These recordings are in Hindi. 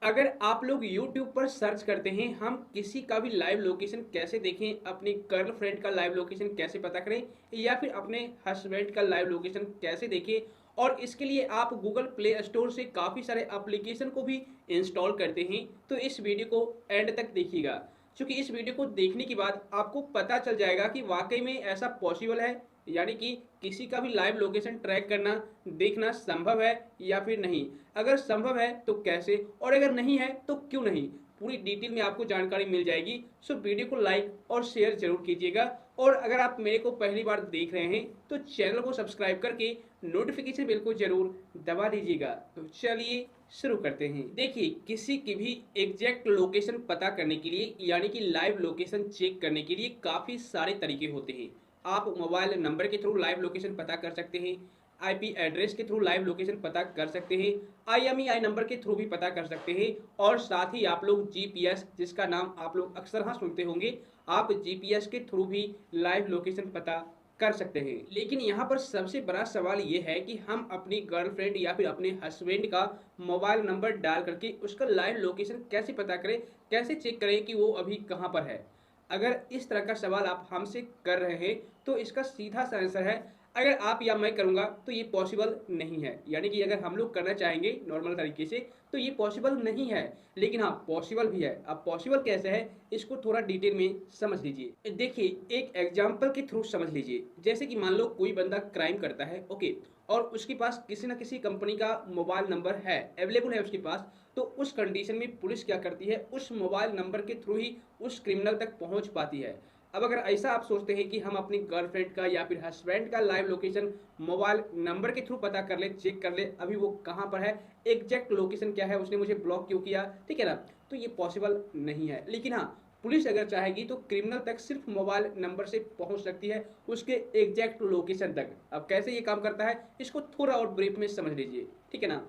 अगर आप लोग YouTube पर सर्च करते हैं हम किसी का भी लाइव लोकेशन कैसे देखें, अपनी गर्लफ्रेंड का लाइव लोकेशन कैसे पता करें या फिर अपने हस्बैंड का लाइव लोकेशन कैसे देखें, और इसके लिए आप गूगल प्ले स्टोर से काफ़ी सारे एप्लीकेशन को भी इंस्टॉल करते हैं, तो इस वीडियो को एंड तक देखिएगा। क्योंकि इस वीडियो को देखने के बाद आपको पता चल जाएगा कि वाकई में ऐसा पॉसिबल है, यानी कि किसी का भी लाइव लोकेशन ट्रैक करना, देखना संभव है या फिर नहीं। अगर संभव है तो कैसे, और अगर नहीं है तो क्यों नहीं, पूरी डिटेल में आपको जानकारी मिल जाएगी। सो वीडियो को लाइक और शेयर जरूर कीजिएगा। और अगर आप मेरे को पहली बार देख रहे हैं तो चैनल को सब्सक्राइब करके नोटिफिकेशन बेल को जरूर दबा दीजिएगा। तो चलिए शुरू करते हैं। देखिए, किसी की भी एग्जैक्ट लोकेशन पता करने के लिए यानी कि लाइव लोकेशन चेक करने के लिए काफ़ी सारे तरीके होते हैं। आप मोबाइल नंबर के थ्रू लाइव लोकेशन पता कर सकते हैं, आईपी एड्रेस के थ्रू लाइव लोकेशन पता कर सकते हैं, आईएमईआई नंबर के थ्रू भी पता कर सकते हैं, और साथ ही आप लोग जीपीएस, जिसका नाम आप लोग अक्सर हाँ सुनते होंगे, आप जीपीएस के थ्रू भी लाइव लोकेशन पता कर सकते हैं। लेकिन यहाँ पर सबसे बड़ा सवाल ये है कि हम अपनी गर्लफ्रेंड या फिर अपने हस्बैंड का मोबाइल नंबर डाल करके उसका लाइव लोकेशन कैसे पता करें, कैसे चेक करें कि वो अभी कहाँ पर है। अगर इस तरह का सवाल आप हमसे कर रहे हैं तो इसका सीधा सा आंसर है, अगर आप या मैं करूंगा तो ये पॉसिबल नहीं है। यानी कि अगर हम लोग करना चाहेंगे नॉर्मल तरीके से तो ये पॉसिबल नहीं है, लेकिन हाँ पॉसिबल भी है। अब पॉसिबल कैसे है इसको थोड़ा डिटेल में समझ लीजिए। देखिए, एक एग्जाम्पल के थ्रू समझ लीजिए। जैसे कि मान लो कोई बंदा क्राइम करता है, ओके, और उसके पास किसी न किसी कंपनी का मोबाइल नंबर है, अवेलेबल है उसके पास, तो उस कंडीशन में पुलिस क्या करती है, उस मोबाइल नंबर के थ्रू ही उस क्रिमिनल तक पहुंच पाती है। अब अगर ऐसा आप सोचते हैं कि हम अपनी गर्लफ्रेंड का या फिर हस्बैंड का लाइव लोकेशन मोबाइल नंबर के थ्रू पता कर ले, चेक कर ले अभी वो कहाँ पर है, एग्जैक्ट लोकेशन क्या है, उसने मुझे ब्लॉक क्यों किया, ठीक है ना, तो ये पॉसिबल नहीं है। लेकिन हाँ, पुलिस अगर चाहेगी तो क्रिमिनल तक सिर्फ मोबाइल नंबर से पहुंच सकती है, उसके एग्जैक्ट लोकेशन तक। अब कैसे ये काम करता है इसको थोड़ा और ब्रीफ में समझ लीजिए, ठीक है ना।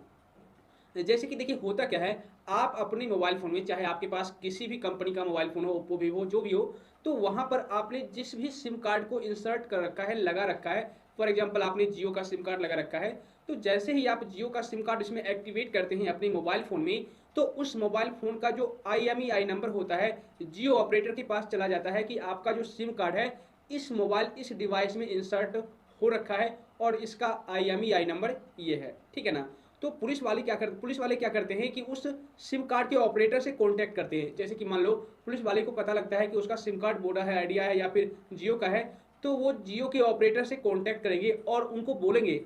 जैसे कि देखिए, होता क्या है, आप अपने मोबाइल फ़ोन में, चाहे आपके पास किसी भी कंपनी का मोबाइल फ़ोन हो, ओप्पो, वीवो, जो भी हो, तो वहाँ पर आपने जिस भी सिम कार्ड को इंसर्ट कर रखा है, लगा रखा है, फॉर एग्जांपल आपने जियो का सिम कार्ड लगा रखा है, तो जैसे ही आप जियो का सिम कार्ड इसमें एक्टिवेट करते हैं अपने मोबाइल फ़ोन में, तो उस मोबाइल फ़ोन का जो आईएमईआई नंबर होता है, जियो ऑपरेटर के पास चला जाता है कि आपका जो सिम कार्ड है इस मोबाइल, इस डिवाइस में इंसर्ट हो रखा है और इसका आईएमईआई नंबर ये है, ठीक है ना। तो पुलिस वाले क्या करते हैं कि उस सिम कार्ड के ऑपरेटर से कांटेक्ट करते हैं। जैसे कि मान लो पुलिस वाले को पता लगता है कि उसका सिम कार्ड वोडा है, आइडिया है या फिर जियो का है, तो वो जियो के ऑपरेटर से कांटेक्ट करेंगे और उनको बोलेंगे,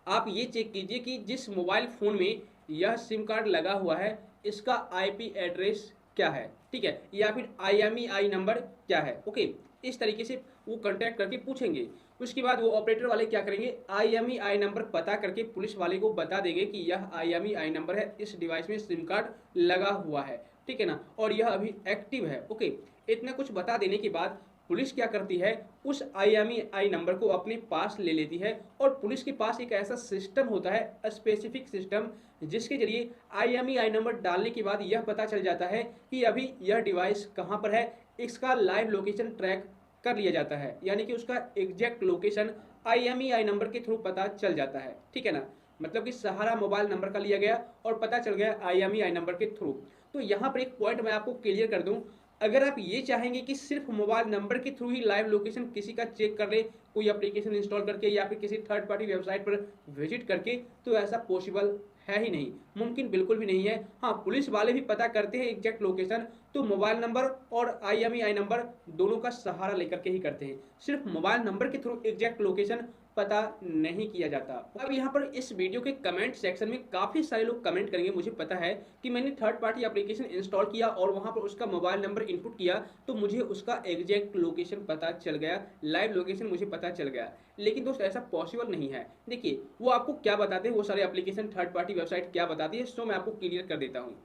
आप ये चेक कीजिए कि जिस मोबाइल फ़ोन में यह सिम कार्ड लगा हुआ है इसका आईपी एड्रेस क्या है, ठीक है, या फिर आईएमईआई नंबर क्या है, ओके। इस तरीके से वो कांटेक्ट करके पूछेंगे। उसके बाद वो ऑपरेटर वाले क्या करेंगे, आईएमईआई नंबर पता करके पुलिस वाले को बता देंगे कि यह आईएमईआई नंबर है, इस डिवाइस में सिम कार्ड लगा हुआ है, ठीक है ना, और यह अभी एक्टिव है, ओके। इतना कुछ बता देने के बाद पुलिस क्या करती है, उस आईएमईआई नंबर को अपने पास ले लेती है, और पुलिस के पास एक ऐसा सिस्टम होता है, स्पेसिफिक सिस्टम, जिसके जरिए आईएमईआई नंबर डालने के बाद यह पता चल जाता है कि अभी यह डिवाइस कहाँ पर है, इसका लाइव लोकेशन ट्रैक कर लिया जाता है, यानी कि उसका एग्जैक्ट लोकेशन आईएमईआई नंबर के थ्रू पता चल जाता है, ठीक है ना। मतलब कि सहारा मोबाइल नंबर का लिया गया और पता चल गया आईएमईआई नंबर के थ्रू। तो यहाँ पर एक पॉइंट मैं आपको क्लियर कर दूं, अगर आप ये चाहेंगे कि सिर्फ मोबाइल नंबर के थ्रू ही लाइव लोकेशन किसी का चेक कर ले, कोई एप्लीकेशन इंस्टॉल करके या फिर किसी थर्ड पार्टी वेबसाइट पर विजिट करके, तो ऐसा पॉसिबल है ही नहीं, मुमकिन बिल्कुल भी नहीं है। हाँ, पुलिस वाले भी पता करते हैं एग्जैक्ट लोकेशन, तो मोबाइल नंबर और आईएमईआई नंबर दोनों का सहारा लेकर के ही करते हैं, सिर्फ मोबाइल नंबर के थ्रू एग्जैक्ट लोकेशन पता नहीं किया जाता। अब यहाँ पर इस वीडियो के कमेंट सेक्शन में काफ़ी सारे लोग कमेंट करेंगे, मुझे पता है कि मैंने थर्ड पार्टी एप्लीकेशन इंस्टॉल किया और वहाँ पर उसका मोबाइल नंबर इनपुट किया तो मुझे उसका एग्जैक्ट लोकेशन पता चल गया, लाइव लोकेशन मुझे पता चल गया। लेकिन दोस्त ऐसा पॉसिबल नहीं है। देखिए, वो आपको क्या बताते हैं, वो सारे एप्लीकेशन थर्ड पार्टी वेबसाइट क्या बताती है, सो मैं आपको क्लियर कर देता हूँ।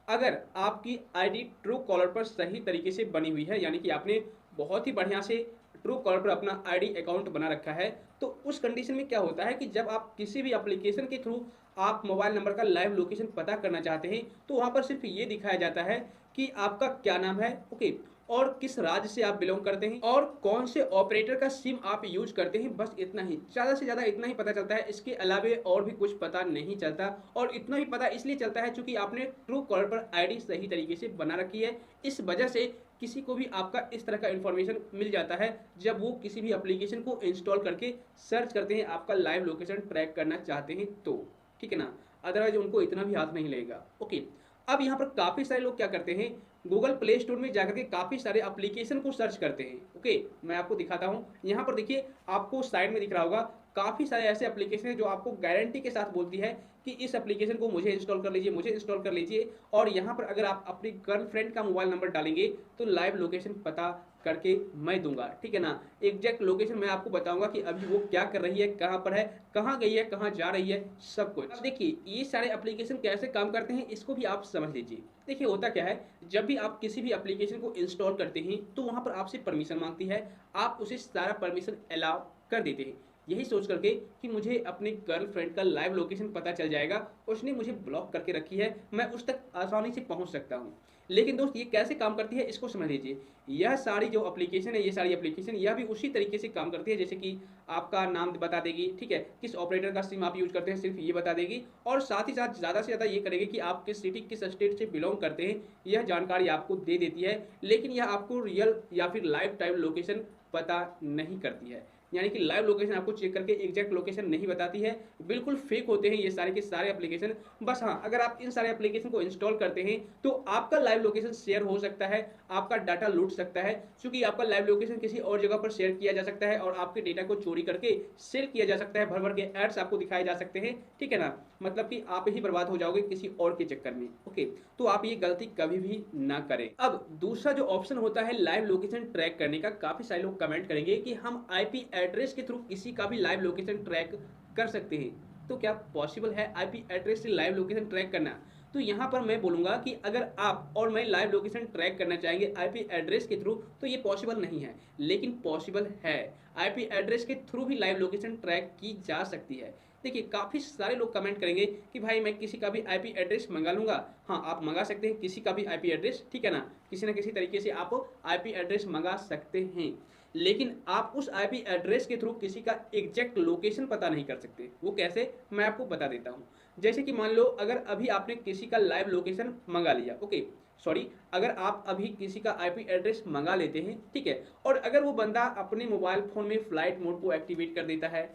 अगर आपकी आईडी ट्रू कॉलर पर सही तरीके से बनी हुई है, यानी कि आपने बहुत ही बढ़िया से ट्रू कॉलर पर अपना आईडी अकाउंट बना रखा है, तो उस कंडीशन में क्या होता है कि जब आप किसी भी एप्लीकेशन के थ्रू आप मोबाइल नंबर का लाइव लोकेशन पता करना चाहते हैं तो वहाँ पर सिर्फ ये दिखाया जाता है कि आपका क्या नाम है, ओके, और किस राज्य से आप बिलोंग करते हैं और कौन से ऑपरेटर का सिम आप यूज करते हैं। बस इतना ही, ज़्यादा से ज़्यादा इतना ही पता चलता है। इसके अलावा और भी कुछ पता नहीं चलता, और इतना भी पता इसलिए चलता है क्योंकि आपने ट्रू कॉलर पर आईडी सही तरीके से बना रखी है। इस वजह से किसी को भी आपका इस तरह का इन्फॉर्मेशन मिल जाता है जब वो किसी भी एप्लीकेशन को इंस्टॉल करके सर्च करते हैं, आपका लाइव लोकेशन ट्रैक करना चाहते हैं तो, ठीक है ना। अदरवाइज उनको इतना भी हाथ नहीं लगेगा। ओके, अब यहाँ पर काफ़ी सारे लोग क्या करते हैं, गूगल प्ले स्टोर में जाकर के काफ़ी सारे एप्लीकेशन को सर्च करते हैं। ओके, मैं आपको दिखाता हूँ। यहाँ पर देखिए, आपको साइड में दिख रहा होगा काफ़ी सारे ऐसे एप्लीकेशन हैं जो आपको गारंटी के साथ बोलती है कि इस एप्लीकेशन को मुझे इंस्टॉल कर लीजिए, मुझे इंस्टॉल कर लीजिए। और यहाँ पर अगर आप अपनी गर्लफ्रेंड का मोबाइल नंबर डालेंगे तो लाइव लोकेशन पता करके मैं दूंगा, ठीक है ना। एग्जैक्ट लोकेशन मैं आपको बताऊंगा कि अभी वो क्या कर रही है, कहाँ पर है, कहाँ गई है, कहाँ जा रही है, सब कुछ। अब देखिए, ये सारे एप्लीकेशन कैसे काम करते हैं इसको भी आप समझ लीजिए। देखिए, होता क्या है, जब भी आप किसी भी एप्लीकेशन को इंस्टॉल करते हैं तो वहाँ पर आपसे परमिशन मांगती है, आप उसे सारा परमिशन अलाउ कर देते हैं, यही सोच करके कि मुझे अपनी गर्लफ्रेंड का लाइव लोकेशन पता चल जाएगा, उसने मुझे ब्लॉक करके रखी है, मैं उस तक आसानी से पहुंच सकता हूं। लेकिन दोस्त, ये कैसे काम करती है इसको समझ लीजिए। यह सारी जो एप्लीकेशन है, ये सारी एप्लीकेशन यह भी उसी तरीके से काम करती है, जैसे कि आपका नाम बता देगी, ठीक है, किस ऑपरेटर का सिम आप यूज करते हैं सिर्फ ये बता देगी, और साथ ही साथ ज़्यादा से ज़्यादा ये करेगी कि आप किस सिटी किस स्टेट से बिलोंग करते हैं यह जानकारी आपको दे देती है। लेकिन यह आपको रियल या फिर लाइव टाइम लोकेशन पता नहीं करती है, यानी कि लाइव लोकेशन आपको चेक करके एग्जैक्ट लोकेशन नहीं बताती है। बिल्कुल फेक होते हैं ये सारे के सारे एप्लीकेशन। बस हाँ, अगर आप इन सारे एप्लीकेशन को इंस्टॉल करते हैं तो आपका लाइव लोकेशन शेयर हो सकता है, आपका डाटा लूट सकता है, क्योंकि आपका लाइव लोकेशन किसी और जगह पर शेयर किया जा सकता है और आपके डेटा को चोरी करके सेल किया जा सकता है, भर भर के एड्स आपको दिखाए जा सकते हैं, ठीक है ना। मतलब कि आप ही बर्बाद हो जाओगे किसी और के चक्कर में। ओके, तो आप ये गलती कभी भी ना करें। अब दूसरा जो ऑप्शन होता है लाइव लोकेशन ट्रैक करने का, काफी सारे लोग कमेंट करेंगे कि हम आईपी एड्रेस के थ्रू किसी का भी लाइव लोकेशन ट्रैक कर सकते हैं। तो क्या पॉसिबल है आईपी एड्रेस से लाइव लोकेशन ट्रैक करना? तो यहाँ पर मैं बोलूंगा कि अगर आप और मैं लाइव लोकेशन ट्रैक करना चाहेंगे आईपी एड्रेस के थ्रू तो ये पॉसिबल नहीं है, लेकिन पॉसिबल है। आईपी एड्रेस के थ्रू भी लाइव लोकेशन ट्रैक की जा सकती है। देखिए, काफ़ी सारे लोग कमेंट करेंगे कि भाई मैं किसी का भी आईपी एड्रेस मंगा लूंगा। हाँ, आप मंगा सकते हैं किसी का भी आईपी एड्रेस, ठीक है ना। किसी न किसी तरीके से आप आईपी एड्रेस मंगा सकते हैं, लेकिन आप उस आईपी एड्रेस के थ्रू किसी का एग्जैक्ट लोकेशन पता नहीं कर सकते। वो कैसे, मैं आपको बता देता हूँ। जैसे कि मान लो, अगर अभी आपने किसी का लाइव लोकेशन मंगा लिया, ओके सॉरी, अगर आप अभी किसी का आईपी एड्रेस मंगा लेते हैं, ठीक है, और अगर वो बंदा अपने मोबाइल फ़ोन में फ्लाइट मोड को एक्टिवेट कर देता है,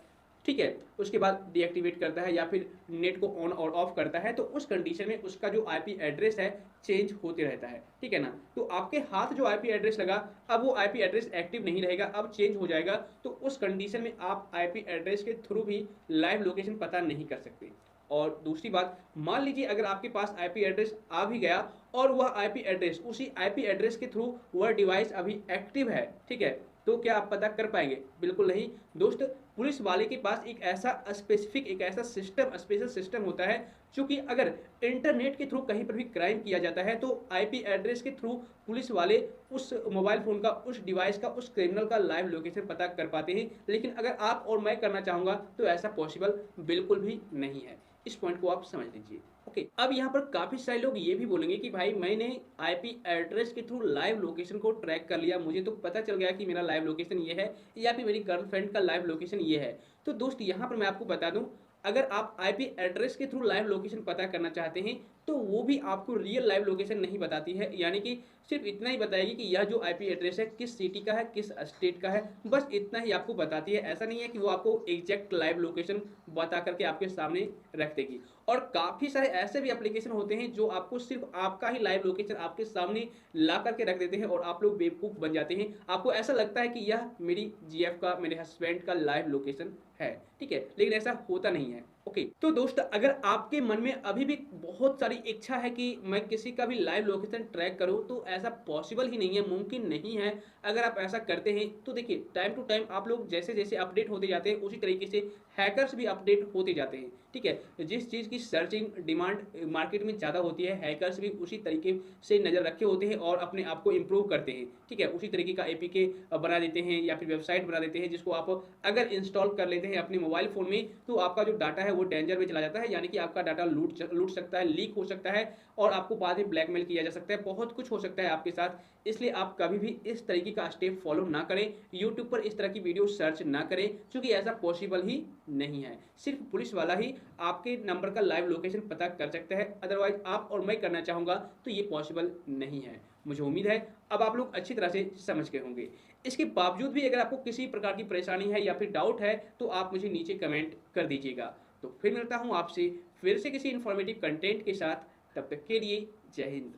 ठीक है, उसके बाद डीएक्टिवेट करता है या फिर नेट को ऑन और ऑफ करता है, तो उस कंडीशन में उसका जो आईपी एड्रेस है चेंज होते रहता है, ठीक है ना। तो आपके हाथ जो आईपी एड्रेस लगा, अब वो आईपी एड्रेस एक्टिव नहीं रहेगा, अब चेंज हो जाएगा। तो उस कंडीशन में आप आईपी एड्रेस के थ्रू भी लाइव लोकेशन पता नहीं कर सकते। और दूसरी बात, मान लीजिए अगर आपके पास आईपी एड्रेस आ भी गया और वह आईपी एड्रेस, उसी आईपी एड्रेस के थ्रू वह डिवाइस अभी एक्टिव है, ठीक है, तो क्या आप पता कर पाएंगे? बिल्कुल नहीं दोस्त। पुलिस वाले के पास एक ऐसा स्पेसिफिक, एक ऐसा सिस्टम, स्पेशल सिस्टम होता है, क्योंकि अगर इंटरनेट के थ्रू कहीं पर भी क्राइम किया जाता है तो आईपी एड्रेस के थ्रू पुलिस वाले उस मोबाइल फ़ोन का, उस डिवाइस का, उस क्रिमिनल का लाइव लोकेशन पता कर पाते हैं। लेकिन अगर आप और मैं करना चाहूँगा तो ऐसा पॉसिबल बिल्कुल भी नहीं है। इस पॉइंट को आप समझ लीजिए। ओके, अब यहाँ पर काफ़ी सारे लोग ये भी बोलेंगे कि भाई मैंने आईपी एड्रेस के थ्रू लाइव लोकेशन को ट्रैक कर लिया, मुझे तो पता चल गया कि मेरा लाइव लोकेशन ये है या फिर मेरी गर्लफ्रेंड का लाइव लोकेशन ये है। तो दोस्त, यहाँ पर मैं आपको बता दूं, अगर आप आईपी एड्रेस के थ्रू लाइव लोकेशन पता करना चाहते हैं तो वो भी आपको रियल लाइव लोकेशन नहीं बताती है, यानी कि सिर्फ इतना ही बताएगी कि यह जो आईपी एड्रेस है किस सिटी का है, किस स्टेट का है, बस इतना ही आपको बताती है। ऐसा नहीं है कि वो आपको एग्जैक्ट लाइव लोकेशन बता करके आपके सामने रख देगी। और काफ़ी सारे ऐसे भी एप्लीकेशन होते हैं जो आपको सिर्फ आपका ही लाइव लोकेशन आपके सामने ला करके रख देते हैं और आप लोग बेवकूफ़ बन जाते हैं। आपको ऐसा लगता है कि यह मेरी जीएफ का, मेरे हस्बैंड का लाइव लोकेशन है, ठीक है, लेकिन ऐसा होता नहीं है। ओके, तो दोस्त, अगर आपके मन में अभी भी बहुत सारी इच्छा है कि मैं किसी का भी लाइव लोकेशन ट्रैक करूं, तो ऐसा पॉसिबल ही नहीं है, मुमकिन नहीं है। अगर आप ऐसा करते हैं तो देखिए, टाइम टू टाइम आप लोग जैसे जैसे अपडेट होते जाते हैं उसी तरीके से हैकर्स भी अपडेट होते जाते हैं, ठीक है। जिस चीज़ की सर्चिंग डिमांड मार्केट में ज़्यादा होती है, हैकर्स भी उसी तरीके से नज़र रखे होते हैं और अपने आप को इम्प्रूव करते हैं, ठीक है। उसी तरीके का एपीके बना देते हैं या फिर वेबसाइट बना देते हैं, जिसको आप अगर इंस्टॉल कर लेते हैं अपने मोबाइल फ़ोन में तो आपका जो डाटा है वो डेंजर में चला जाता है, यानी कि आपका डाटा लूट सकता है, लीक हो सकता है और आपको बाद में ब्लैकमेल किया जा सकता है, बहुत कुछ हो सकता है आपके साथ। इसलिए आप कभी भी इस तरीके का स्टेप फॉलो ना करें, यूट्यूब पर इस तरह की वीडियो सर्च ना करें, क्योंकि ऐसा पॉसिबल ही नहीं है। सिर्फ पुलिस वाला ही आपके नंबर का लाइव लोकेशन पता कर सकता है, अदरवाइज आप और मैं करना चाहूँगा तो ये पॉसिबल नहीं है। मुझे उम्मीद है अब आप लोग अच्छी तरह से समझ गए होंगे। इसके बावजूद भी अगर आपको किसी प्रकार की परेशानी है या फिर डाउट है तो आप मुझे नीचे कमेंट कर दीजिएगा। तो फिर मिलता हूँ आपसे फिर से किसी इन्फॉर्मेटिव कंटेंट के साथ, तब तक के लिए जय हिंद।